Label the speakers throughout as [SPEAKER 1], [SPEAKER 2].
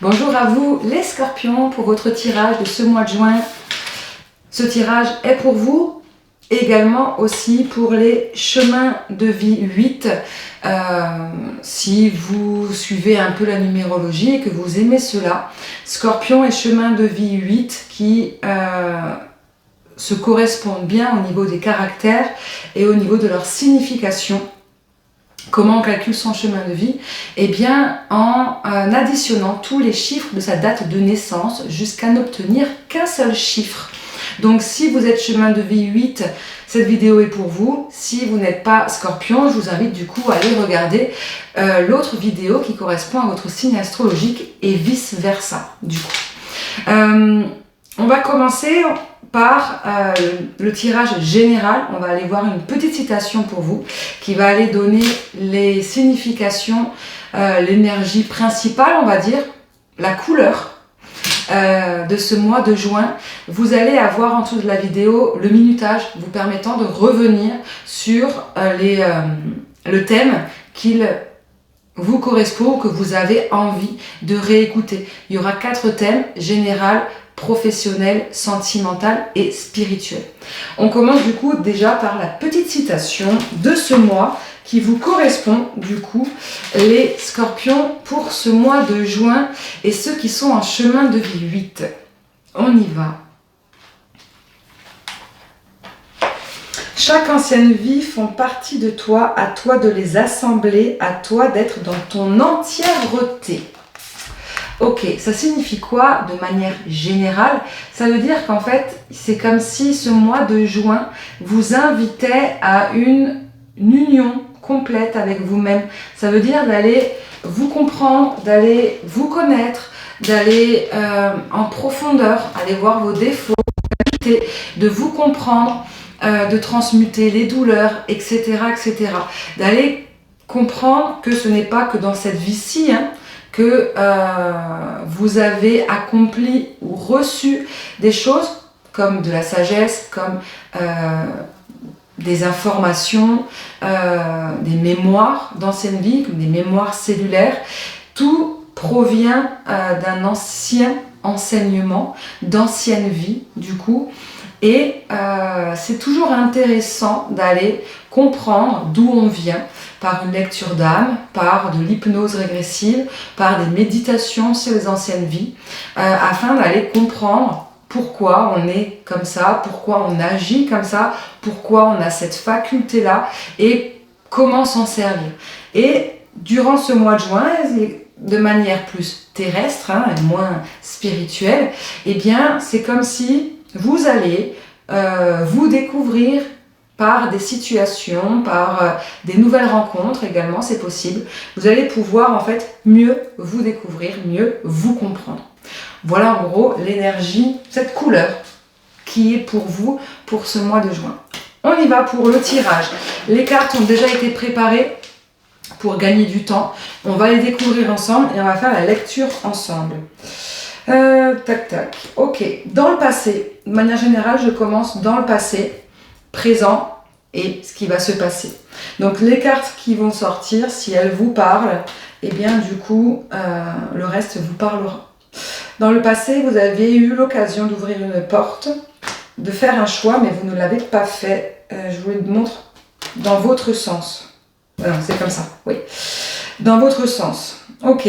[SPEAKER 1] Bonjour à vous les scorpions pour votre tirage de ce mois de juin. Ce tirage est pour vous, également aussi pour les chemins de vie 8. Si vous suivez un peu la numérologie et que vous aimez cela, Scorpion et chemin de vie 8 qui se correspondent bien au niveau des caractères et au niveau de leur signification. Comment on calcule son chemin de vie? Eh bien, en additionnant tous les chiffres de sa date de naissance jusqu'à n'obtenir qu'un seul chiffre. Donc, si vous êtes chemin de vie 8, cette vidéo est pour vous. Si vous n'êtes pas Scorpion, je vous invite du coup à aller regarder l'autre vidéo qui correspond à votre signe astrologique et vice versa, du coup. On va commencer par le tirage général. On va aller voir une petite citation pour vous qui va aller donner les significations, l'énergie principale, on va dire, la couleur de ce mois de juin. Vous allez avoir en dessous de la vidéo le minutage vous permettant de revenir sur le thème qu'il vous correspond ou que vous avez envie de réécouter. Il y aura 4 thèmes: général, professionnel, sentimental et spirituel. On commence du coup déjà par la petite citation de ce mois qui vous correspond du coup, les scorpions, pour ce mois de juin et ceux qui sont en chemin de vie 8. On y va. Chaque ancienne vie font partie de toi, à toi de les assembler, à toi d'être dans ton entièreté. Ok, ça signifie quoi de manière générale? Ça veut dire qu'en fait, c'est comme si ce mois de juin vous invitait à une union complète avec vous-même. Ça veut dire d'aller vous comprendre, d'aller vous connaître, d'aller en profondeur, aller voir vos défauts, de vous comprendre, de transmuter les douleurs, etc., etc. D'aller comprendre que ce n'est pas que dans cette vie-ci, que vous avez accompli ou reçu des choses comme de la sagesse, comme des informations, des mémoires d'ancienne vie, comme des mémoires cellulaires. Tout provient d'un ancien enseignement, d'ancienne vie du coup. Et c'est toujours intéressant d'aller comprendre d'où on vient par une lecture d'âme, par de l'hypnose régressive, par des méditations sur les anciennes vies, afin d'aller comprendre pourquoi on est comme ça, pourquoi on agit comme ça, pourquoi on a cette faculté-là et comment s'en servir. Et durant ce mois de juin, de manière plus terrestre et moins spirituelle, eh bien c'est comme si vous allez vous découvrir par des situations, par des nouvelles rencontres également, c'est possible. Vous allez pouvoir en fait mieux vous découvrir, mieux vous comprendre. Voilà en gros l'énergie, cette couleur qui est pour vous pour ce mois de juin. On y va pour le tirage. Les cartes ont déjà été préparées pour gagner du temps. On va les découvrir ensemble et on va faire la lecture ensemble. Tac tac. Ok. Dans le passé, de manière générale, je commence dans le passé, présent et ce qui va se passer. Donc les cartes qui vont sortir, si elles vous parlent, eh bien du coup, le reste vous parlera. Dans le passé, vous avez eu l'occasion d'ouvrir une porte, de faire un choix, mais vous ne l'avez pas fait. Je vous le montre dans votre sens. Non, c'est comme ça, oui. Dans votre sens. Ok.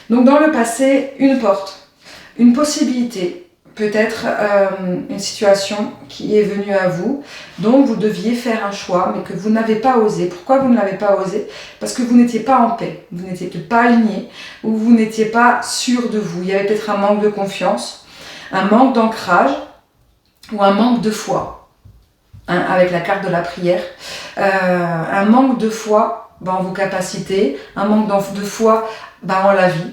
[SPEAKER 1] Donc dans le passé, une porte, une possibilité, peut-être une situation qui est venue à vous, dont vous deviez faire un choix, mais que vous n'avez pas osé. Pourquoi vous ne l'avez pas osé? Parce que vous n'étiez pas en paix, vous n'étiez pas aligné, ou vous n'étiez pas sûr de vous. Il y avait peut-être un manque de confiance, un manque d'ancrage, ou un manque de foi, avec la carte de la prière. Un manque de foi en vos capacités, un manque de foi en la vie.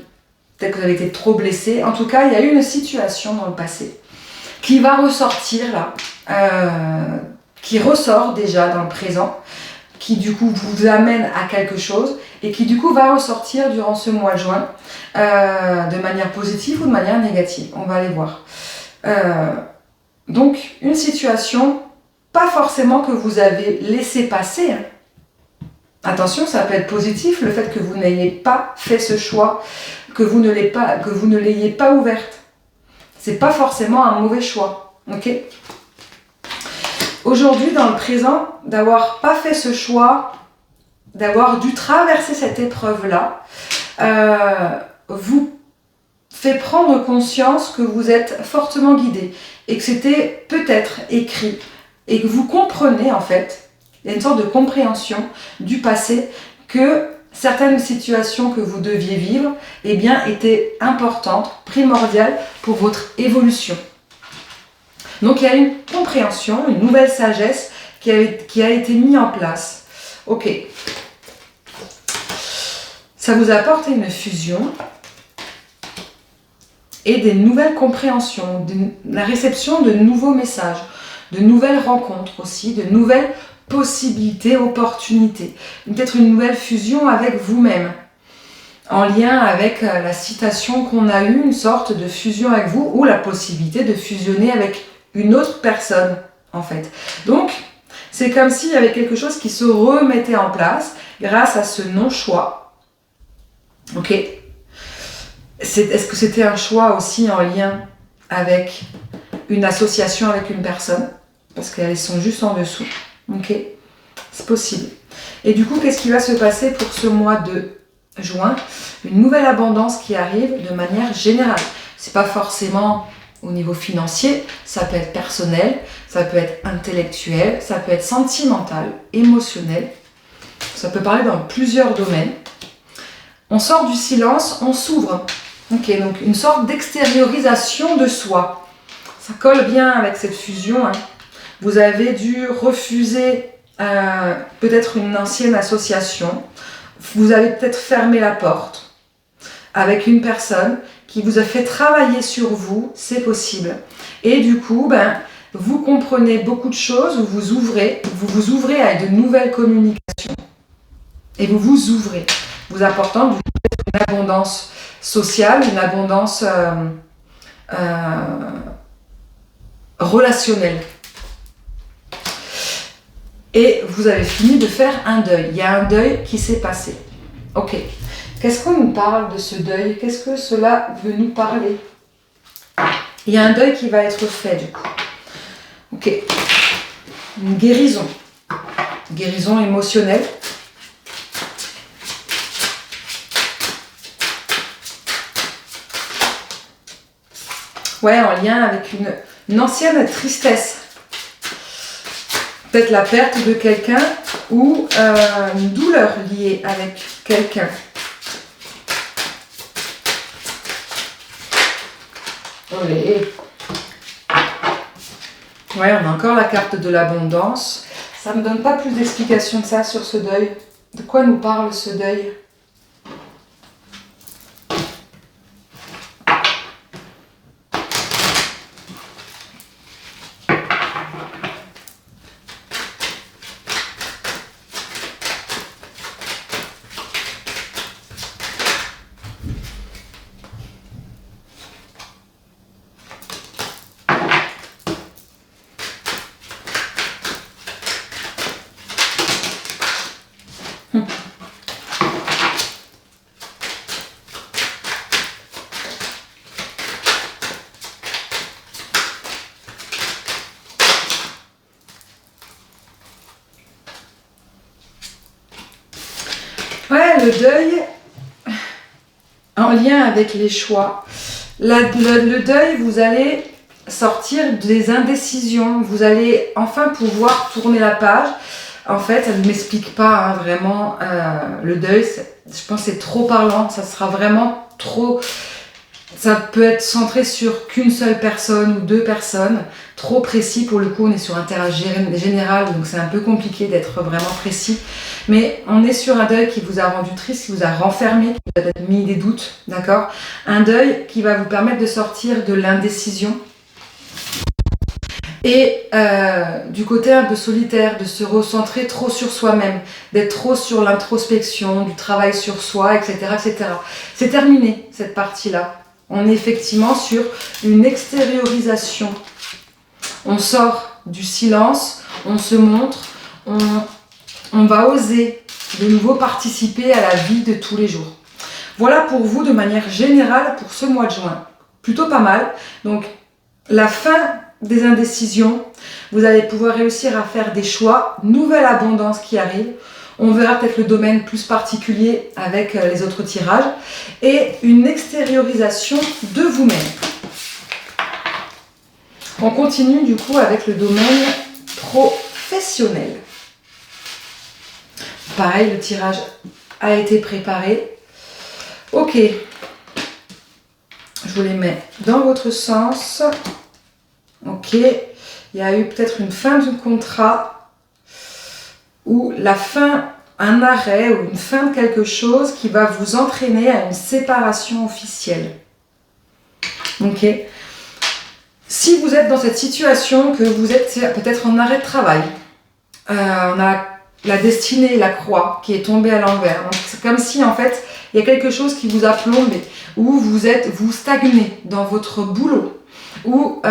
[SPEAKER 1] Peut-être que vous avez été trop blessé. En tout cas, il y a eu une situation dans le passé qui va ressortir là, qui ressort déjà dans le présent, qui du coup vous amène à quelque chose et qui du coup va ressortir durant ce mois de juin de manière positive ou de manière négative. On va aller voir. Donc, une situation, pas forcément que vous avez laissé passer, Attention, ça peut être positif, le fait que vous n'ayez pas fait ce choix, que vous ne l'ayez pas ouverte. C'est pas forcément un mauvais choix, ok? Aujourd'hui, dans le présent, d'avoir pas fait ce choix, d'avoir dû traverser cette épreuve-là, vous fait prendre conscience que vous êtes fortement guidé et que c'était peut-être écrit et que vous comprenez en fait, il y a une sorte de compréhension du passé que certaines situations que vous deviez vivre eh bien, étaient importantes, primordiales pour votre évolution. Donc il y a une compréhension, une nouvelle sagesse qui a été mise en place. Ok. Ça vous apporte une fusion et des nouvelles compréhensions, la réception de nouveaux messages, de nouvelles rencontres aussi, de nouvelles possibilités, opportunités. Peut-être une nouvelle fusion avec vous-même, en lien avec la citation qu'on a eue, une sorte de fusion avec vous, ou la possibilité de fusionner avec une autre personne, en fait. Donc, c'est comme s'il y avait quelque chose qui se remettait en place grâce à ce non-choix. Ok. Est-ce que c'était un choix aussi en lien avec une association avec une personne? Parce qu'elles sont juste en dessous. Ok, c'est possible. Et du coup, qu'est-ce qui va se passer pour ce mois de juin? Une nouvelle abondance qui arrive de manière générale. C'est pas forcément au niveau financier, ça peut être personnel, ça peut être intellectuel, ça peut être sentimental, émotionnel. Ça peut parler dans plusieurs domaines. On sort du silence, on s'ouvre. Ok, donc une sorte d'extériorisation de soi. Ça colle bien avec cette fusion, hein. Vous avez dû refuser peut-être une ancienne association. Vous avez peut-être fermé la porte avec une personne qui vous a fait travailler sur vous, c'est possible. Et du coup, vous comprenez beaucoup de choses, vous vous ouvrez à de nouvelles communications. Et vous vous ouvrez, vous apportant une abondance sociale, une abondance relationnelle. Et vous avez fini de faire un deuil. Il y a un deuil qui s'est passé. Ok. Qu'est-ce qu'on nous parle de ce deuil? Qu'est-ce que cela veut nous parler? Il y a un deuil qui va être fait du coup. Ok. Une guérison. Guérison émotionnelle. Ouais, en lien avec une ancienne tristesse. Peut-être la perte de quelqu'un ou une douleur liée avec quelqu'un. Olé. Ouais, on a encore la carte de l'abondance. Ça ne me donne pas plus d'explications que ça sur ce deuil. De quoi nous parle ce deuil? Ouais, le deuil en lien avec les choix. Le deuil, vous allez sortir des indécisions. Vous allez enfin pouvoir tourner la page. En fait, ça ne m'explique pas vraiment le deuil. Je pense que c'est trop parlant. Ça sera vraiment trop... Ça peut être centré sur qu'une seule personne ou deux personnes. Trop précis pour le coup. On est sur un terrain général, donc c'est un peu compliqué d'être vraiment précis. Mais on est sur un deuil qui vous a rendu triste, qui vous a renfermé, qui vous a mis des doutes, d'accord? Un deuil qui va vous permettre de sortir de l'indécision. Et du côté un peu solitaire, de se recentrer trop sur soi-même, d'être trop sur l'introspection, du travail sur soi, etc. etc. C'est terminé, cette partie-là. On est effectivement sur une extériorisation. On sort du silence, on se montre, on va oser de nouveau participer à la vie de tous les jours. Voilà pour vous de manière générale pour ce mois de juin. Plutôt pas mal. Donc la fin des indécisions, vous allez pouvoir réussir à faire des choix, nouvelle abondance qui arrive. On verra peut-être le domaine plus particulier avec les autres tirages et une extériorisation de vous-même. On continue du coup avec le domaine professionnel. Pareil, le tirage a été préparé. Ok, je vous les mets dans votre sens. Ok, il y a eu peut-être une fin de contrat ou la fin, un arrêt ou une fin de quelque chose qui va vous entraîner à une séparation officielle. Ok. Si vous êtes dans cette situation, que vous êtes peut-être en arrêt de travail, on a la destinée, la croix qui est tombée à l'envers. Donc c'est comme si en fait il y a quelque chose qui vous a plombé, ou vous stagnez dans votre boulot, ou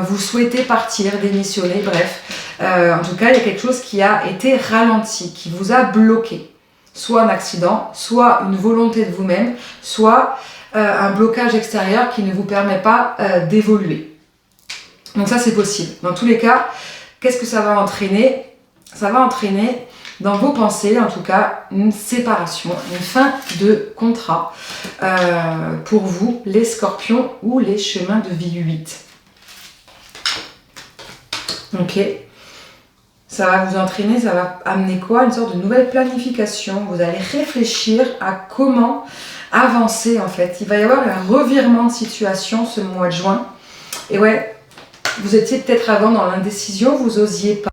[SPEAKER 1] vous souhaitez partir, démissionner, bref. En tout cas, il y a quelque chose qui a été ralenti, qui vous a bloqué. Soit un accident, soit une volonté de vous-même, soit un blocage extérieur qui ne vous permet pas d'évoluer. Donc ça, c'est possible. Dans tous les cas, qu'est-ce que ça va entraîner? Ça va entraîner, dans vos pensées, en tout cas, une séparation, une fin de contrat pour vous, les scorpions ou les chemins de vie 8. Ok. Ça va vous entraîner, ça va amener quoi? Une sorte de nouvelle planification. Vous allez réfléchir à comment avancer, en fait. Il va y avoir un revirement de situation ce mois de juin. Et ouais, vous étiez peut-être avant dans l'indécision, vous n'osiez pas.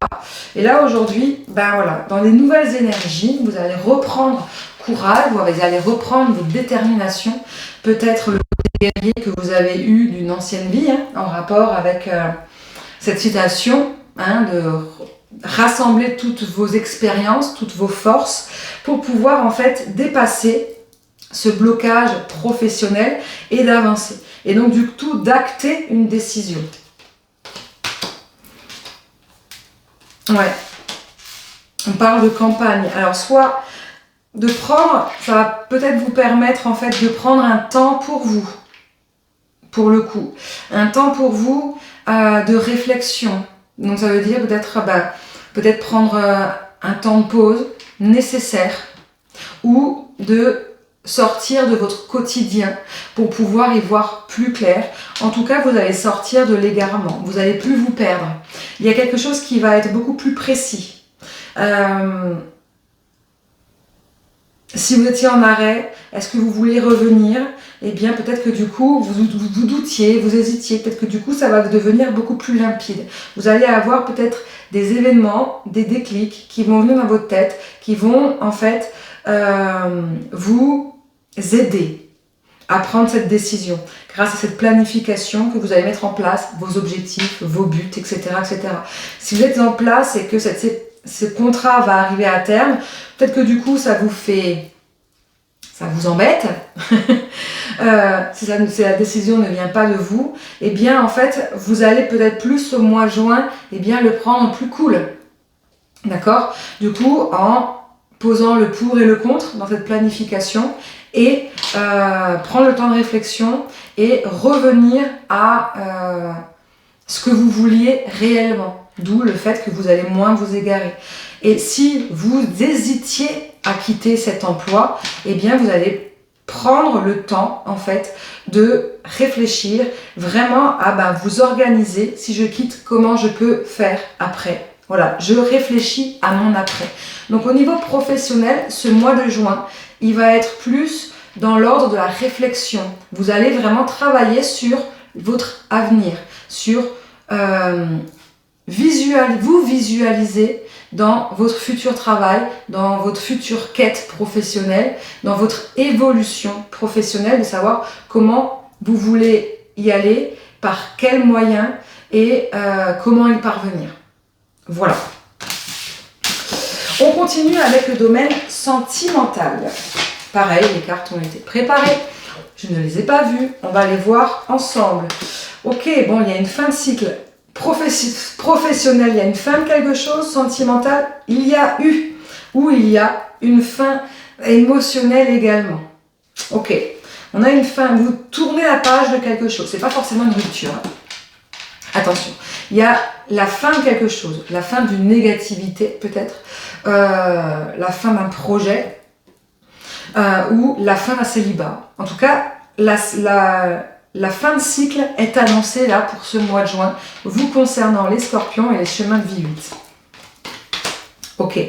[SPEAKER 1] Et là, aujourd'hui, ben voilà, dans les nouvelles énergies, vous allez reprendre courage, vous allez reprendre votre détermination. Peut-être le côté guerrier que vous avez eu d'une ancienne vie, hein, en rapport avec cette citation, hein, de rassembler toutes vos expériences, toutes vos forces, pour pouvoir en fait dépasser ce blocage professionnel et d'avancer. Et donc du coup, d'acter une décision. Ouais, on parle de campagne. Alors soit de prendre, ça va peut-être vous permettre en fait de prendre un temps pour vous, pour le coup. Un temps pour vous de réflexion. Donc ça veut dire peut-être prendre un temps de pause nécessaire ou de sortir de votre quotidien pour pouvoir y voir plus clair. En tout cas, vous allez sortir de l'égarement. Vous n'allez plus vous perdre. Il y a quelque chose qui va être beaucoup plus précis. Si vous étiez en arrêt, est-ce que vous voulez revenir? Eh bien, peut-être que du coup, vous doutiez, vous hésitiez. Peut-être que du coup, ça va devenir beaucoup plus limpide. Vous allez avoir peut-être des événements, des déclics qui vont venir dans votre tête, qui vont en fait vous aider à prendre cette décision grâce à cette planification que vous allez mettre en place, vos objectifs, vos buts, etc. etc. Si vous êtes en place et que ce contrat va arriver à terme, peut-être que du coup ça vous embête. Si la décision ne vient pas de vous, eh bien en fait vous allez peut-être plus au mois de juin le prendre plus cool. D'accord? Du coup, en posant le pour et le contre dans cette planification et prendre le temps de réflexion et revenir à ce que vous vouliez réellement. D'où le fait que vous allez moins vous égarer. Et si vous hésitiez à quitter cet emploi, eh bien vous allez prendre le temps en fait de réfléchir vraiment à vous organiser. Si je quitte, comment je peux faire après? Voilà, je réfléchis à mon après. Donc au niveau professionnel, ce mois de juin, il va être plus dans l'ordre de la réflexion. Vous allez vraiment travailler sur votre avenir, sur vous visualiser dans votre futur travail, dans votre future quête professionnelle, dans votre évolution professionnelle, de savoir comment vous voulez y aller, par quels moyens et comment y parvenir. Voilà. On continue avec le domaine sentimental. Pareil, les cartes ont été préparées. Je ne les ai pas vues. On va les voir ensemble. Ok, bon, il y a une fin de cycle professionnel. Il y a une fin de quelque chose. Sentimental, il y a eu. ou il y a une fin émotionnelle également. Ok, on a une fin, vous tournez la page de quelque chose, c'est pas forcément une rupture. Attention, il y a la fin de quelque chose, la fin d'une négativité peut-être, la fin d'un projet ou la fin d'un célibat. En tout cas, la fin de cycle est annoncée là pour ce mois de juin, vous concernant les scorpions et les chemins de vie 8. Ok.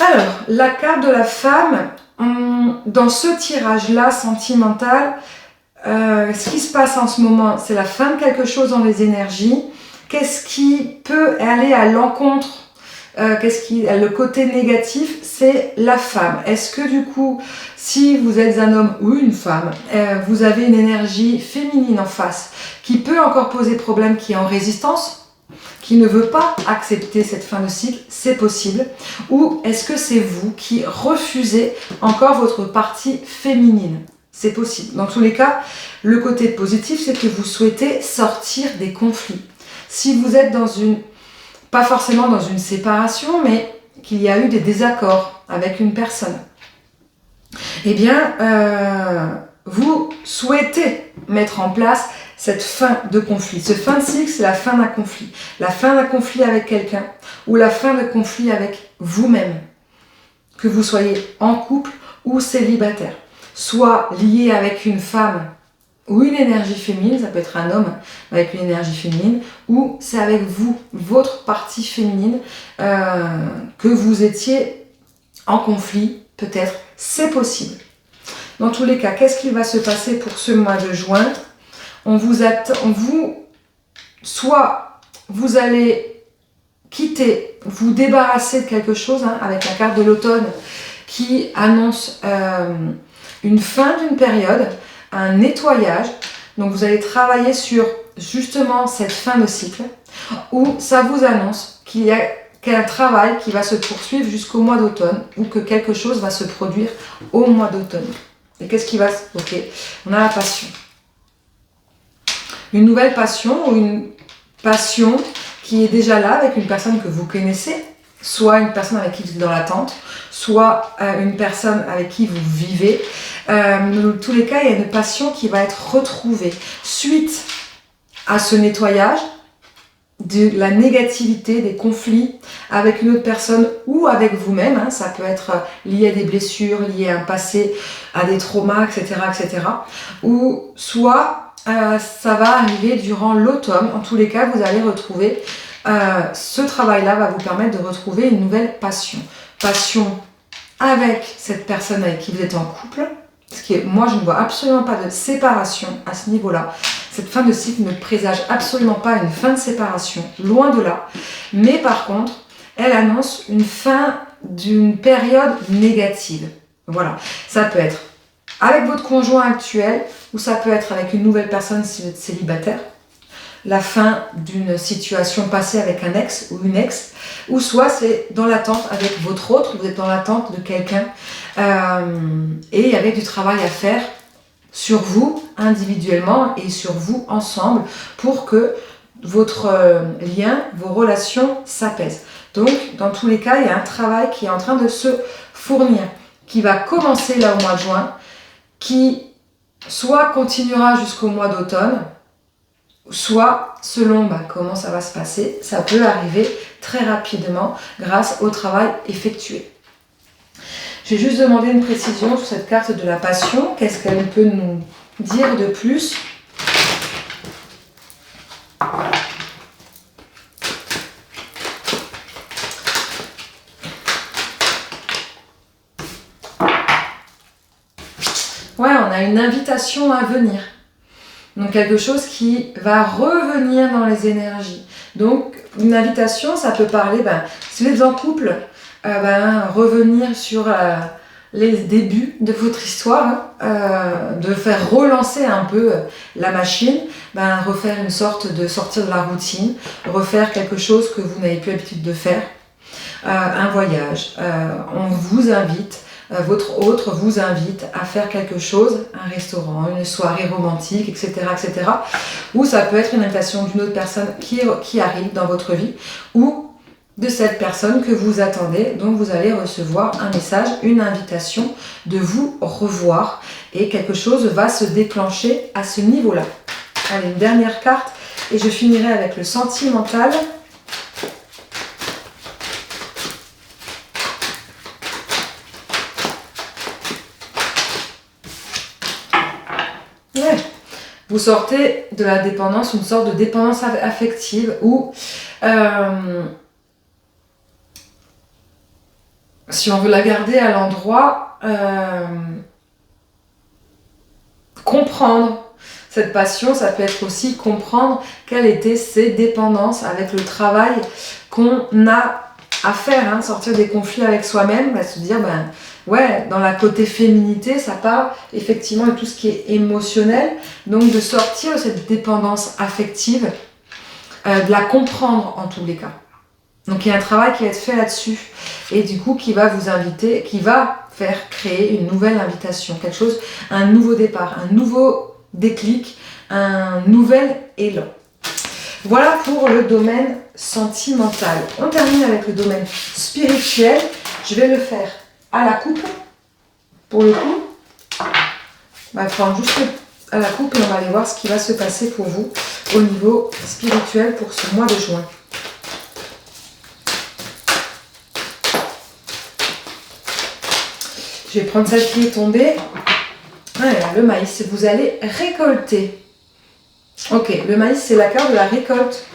[SPEAKER 1] Alors, la carte de la femme, dans ce tirage-là sentimental, ce qui se passe en ce moment, c'est la fin de quelque chose dans les énergies. Qu'est-ce qui peut aller à l'encontre, le côté négatif, c'est la femme. Est-ce que du coup, si vous êtes un homme ou une femme, vous avez une énergie féminine en face qui peut encore poser problème, qui est en résistance, qui ne veut pas accepter cette fin de cycle, c'est possible. Ou est-ce que c'est vous qui refusez encore votre partie féminine? C'est possible. Dans tous les cas, le côté positif, c'est que vous souhaitez sortir des conflits. Si vous êtes pas forcément dans une séparation, mais qu'il y a eu des désaccords avec une personne, eh bien, vous souhaitez mettre en place cette fin de conflit. Ce fin de cycle, c'est la fin d'un conflit. La fin d'un conflit avec quelqu'un ou la fin de conflit avec vous-même. Que vous soyez en couple ou célibataire. Soit lié avec une femme ou une énergie féminine, ça peut être un homme avec une énergie féminine, ou c'est avec vous, votre partie féminine, que vous étiez en conflit, peut-être, c'est possible. Dans tous les cas, qu'est-ce qui va se passer pour ce mois de juin? Soit vous allez quitter, vous débarrasser de quelque chose, avec la carte de l'automne qui annonce une fin d'une période, un nettoyage. Donc vous allez travailler sur justement cette fin de cycle, où ça vous annonce qu'il y a un travail qui va se poursuivre jusqu'au mois d'automne, ou que quelque chose va se produire au mois d'automne. Et qu'est-ce qui va se... Ok, on a la passion. Une nouvelle passion ou une passion qui est déjà là avec une personne que vous connaissez, soit une personne avec qui vous êtes dans l'attente, soit une personne avec qui vous vivez. Dans tous les cas, il y a une passion qui va être retrouvée suite à ce nettoyage de la négativité, des conflits avec une autre personne ou avec vous-même. Ça peut être lié à des blessures, lié à un passé, à des traumas, etc. etc. Ou soit ça va arriver durant l'automne. En tous les cas, vous allez retrouver, ce travail-là va vous permettre de retrouver une nouvelle passion. Passion avec cette personne avec qui vous êtes en couple. Parce que moi, je ne vois absolument pas de séparation à ce niveau-là. Cette fin de cycle ne présage absolument pas une fin de séparation, loin de là. Mais par contre, elle annonce une fin d'une période négative. Voilà, ça peut être avec votre conjoint actuel, ou ça peut être avec une nouvelle personne si vous êtes célibataire, la fin d'une situation passée avec un ex ou une ex, ou soit c'est dans l'attente avec votre autre, vous êtes dans l'attente de quelqu'un, et avec du travail à faire sur vous individuellement et sur vous ensemble pour que votre lien, vos relations s'apaisent. Donc, dans tous les cas, il y a un travail qui est en train de se fournir, qui va commencer là au mois de juin, qui soit continuera jusqu'au mois d'automne, soit selon comment ça va se passer, ça peut arriver très rapidement grâce au travail effectué. J'ai juste demandé une précision sur cette carte de la passion. Qu'est-ce qu'elle peut nous dire de plus ? Ouais, on a une invitation à venir. Donc quelque chose qui va revenir dans les énergies. Donc une invitation, ça peut parler, si vous êtes en couple, revenir sur les débuts de votre histoire, de faire relancer un peu la machine, refaire une sorte de sortir de la routine, refaire quelque chose que vous n'avez plus l'habitude de faire, un voyage. On vous invite votre autre vous invite à faire quelque chose, un restaurant, une soirée romantique, etc., etc. Ou ça peut être une invitation d'une autre personne qui arrive dans votre vie, ou de cette personne que vous attendez. Donc vous allez recevoir un message, une invitation de vous revoir, et quelque chose va se déclencher à ce niveau-là. Allez, une dernière carte et je finirai avec le sentimental. Ouais. Vous sortez de la dépendance, une sorte de dépendance affective où si on veut la garder à l'endroit, comprendre cette passion, ça peut être aussi comprendre quelles étaient ces dépendances avec le travail qu'on a à faire, hein, sortir des conflits avec soi-même, bah, se dire, ben ouais, dans la côté féminité, ça parle effectivement de tout ce qui est émotionnel, donc de sortir de cette dépendance affective, de la comprendre en tous les cas. Donc il y a un travail qui va être fait là-dessus, et du coup qui va vous inviter, qui va faire créer une nouvelle invitation, quelque chose, un nouveau départ, un nouveau déclic, un nouvel élan. Voilà pour le domaine sentimental. On termine avec le domaine spirituel. Je vais le faire à la coupe, pour le coup. On va prendre juste à la coupe et on va aller voir ce qui va se passer pour vous au niveau spirituel pour ce mois de juin. Je vais prendre celle qui est tombée. Voilà, le maïs, vous allez récolter. Ok, le maïs, c'est la carte de la récolte.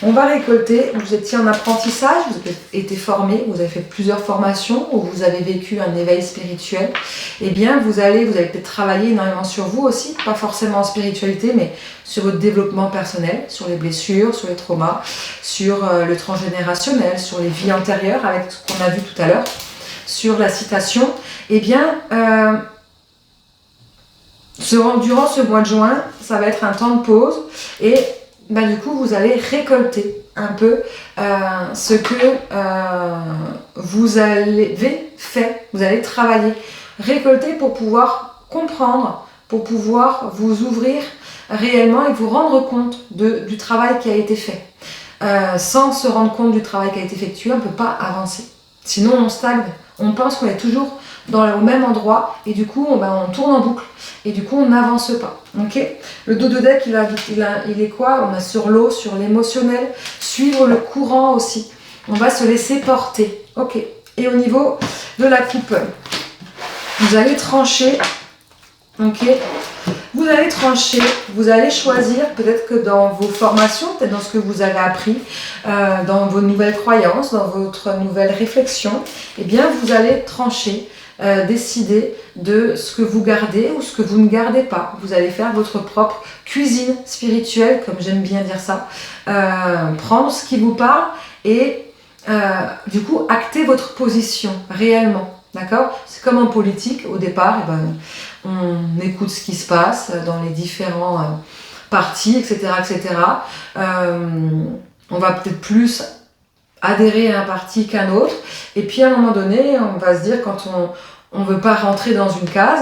[SPEAKER 1] On va récolter. Vous étiez en apprentissage, vous avez été formé, vous avez fait plusieurs formations ou vous avez vécu un éveil spirituel. Eh bien, vous allez peut-être travailler énormément sur vous aussi, pas forcément en spiritualité, mais sur votre développement personnel, sur les blessures, sur les traumas, sur le transgénérationnel, sur les vies antérieures, avec ce qu'on a vu tout à l'heure, sur la citation. Eh bien, durant ce mois de juin, ça va être un temps de pause et du coup, vous allez récolter un peu ce que vous avez fait, vous allez travailler. Récolter pour pouvoir comprendre, pour pouvoir vous ouvrir réellement et vous rendre compte du travail qui a été fait. Sans se rendre compte du travail qui a été effectué, on ne peut pas avancer. Sinon, on stagne. On pense qu'on est toujours au même endroit et du coup, on tourne en boucle. Et du coup, on n'avance pas. Okay, le dos de deck, il est quoi? On a sur l'eau, sur l'émotionnel, suivre le courant aussi. On va se laisser porter. Ok. Et au niveau de la coupe, vous allez trancher. Ok. Vous allez trancher, vous allez choisir, peut-être que dans vos formations, peut-être dans ce que vous avez appris, dans vos nouvelles croyances, dans votre nouvelle réflexion, eh bien, vous allez trancher. Décider de ce que vous gardez ou ce que vous ne gardez pas. Vous allez faire votre propre cuisine spirituelle, comme j'aime bien dire ça. Prendre ce qui vous parle et du coup acter votre position réellement. D'accord? C'est comme en politique, au départ, on écoute ce qui se passe dans les différents partis, etc. etc. On va peut-être plus adhérer à un parti qu'un autre, et puis à un moment donné, on va se dire, quand on ne veut pas rentrer dans une case,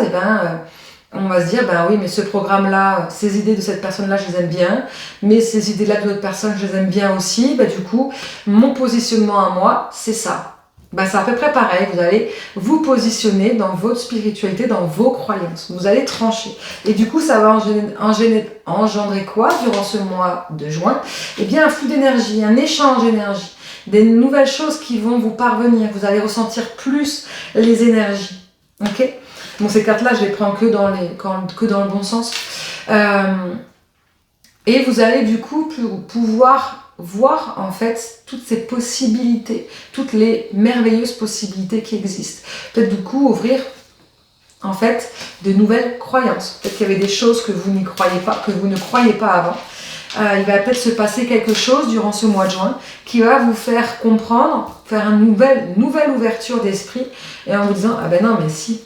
[SPEAKER 1] on va se dire, oui, mais ce programme-là, ces idées de cette personne-là, je les aime bien, mais ces idées-là de l'autre personne, je les aime bien aussi, du coup, mon positionnement à moi, c'est ça. C'est à peu près pareil, vous allez vous positionner dans votre spiritualité, dans vos croyances, vous allez trancher. Et du coup, ça va engendrer quoi durant ce mois de juin? Eh bien, un flux d'énergie, un échange d'énergie. Des nouvelles choses qui vont vous parvenir. Vous allez ressentir plus les énergies. Ok? Bon, ces cartes-là, je les prends que dans le bon sens. Et vous allez du coup pouvoir voir en fait toutes ces possibilités, toutes les merveilleuses possibilités qui existent. Peut-être du coup ouvrir en fait de nouvelles croyances. Peut-être qu'il y avait des choses que vous n'y croyez pas, que vous ne croyez pas avant. Il va peut-être se passer quelque chose durant ce mois de juin qui va vous faire comprendre, faire une nouvelle ouverture d'esprit et en vous disant « Ah ben non, mais si,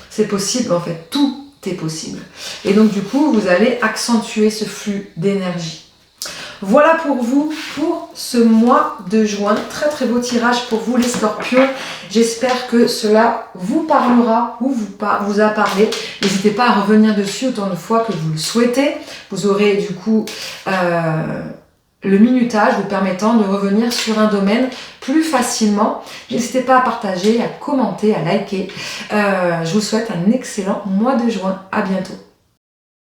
[SPEAKER 1] c'est possible en fait, tout est possible ». Et donc du coup, vous allez accentuer ce flux d'énergie. Voilà pour vous, pour ce mois de juin. Très très beau tirage pour vous les scorpions. J'espère que cela vous parlera ou vous a parlé. N'hésitez pas à revenir dessus autant de fois que vous le souhaitez. Vous aurez du coup le minutage vous permettant de revenir sur un domaine plus facilement. N'hésitez pas à partager, à commenter, à liker. Je vous souhaite un excellent mois de juin. À bientôt.